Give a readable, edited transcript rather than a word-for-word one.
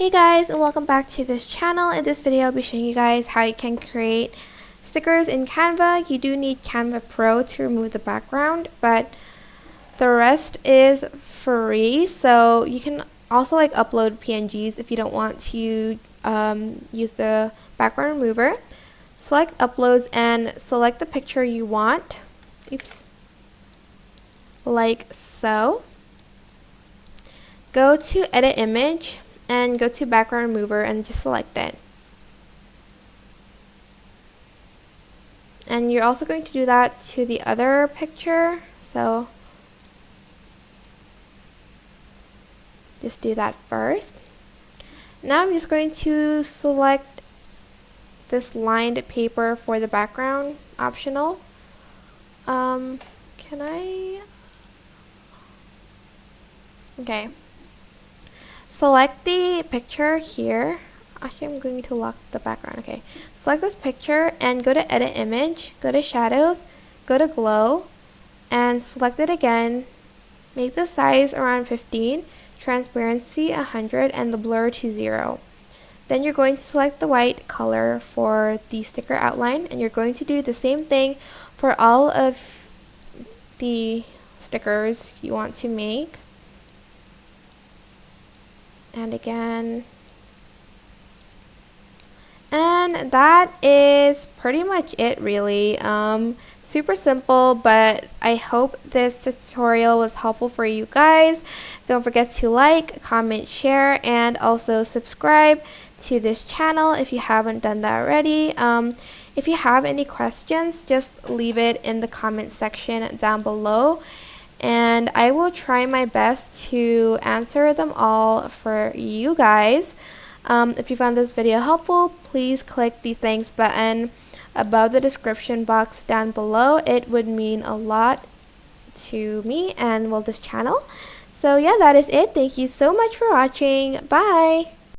Hey guys, and welcome back to this channel. In this video I'll be showing you guys how you can create stickers in Canva. You do need Canva Pro to remove the background, but the rest is free, so you can also upload PNGs if you don't want to use the background remover. Select uploads and select the picture you want. Oops. Like so. Go to edit image and go to background remover and just select it. And you're also going to do that to the other picture, so just do that first. Now I'm just going to select this lined paper for the background, optional. Okay. Select the picture here. Actually, I'm going to lock the background. Okay. Select this picture and go to edit image, go to shadows, go to glow, and select it again. Make the size around 15, transparency 100, and the blur to 0. Then you're going to select the white color for the sticker outline, and you're going to do the same thing for all of the stickers you want to make. And again. And that is pretty much it, really. Super simple, but I hope this tutorial was helpful for you guys. Don't forget to like, comment, share, and also subscribe to this channel if you haven't done that already. If you have any questions, just leave it in the comment section down below, and I will try my best to answer them all for you guys. If you found this video helpful, please click the thanks button above the description box down below. It would mean a lot to me and this channel. So yeah, that is it. Thank you so much for watching. Bye!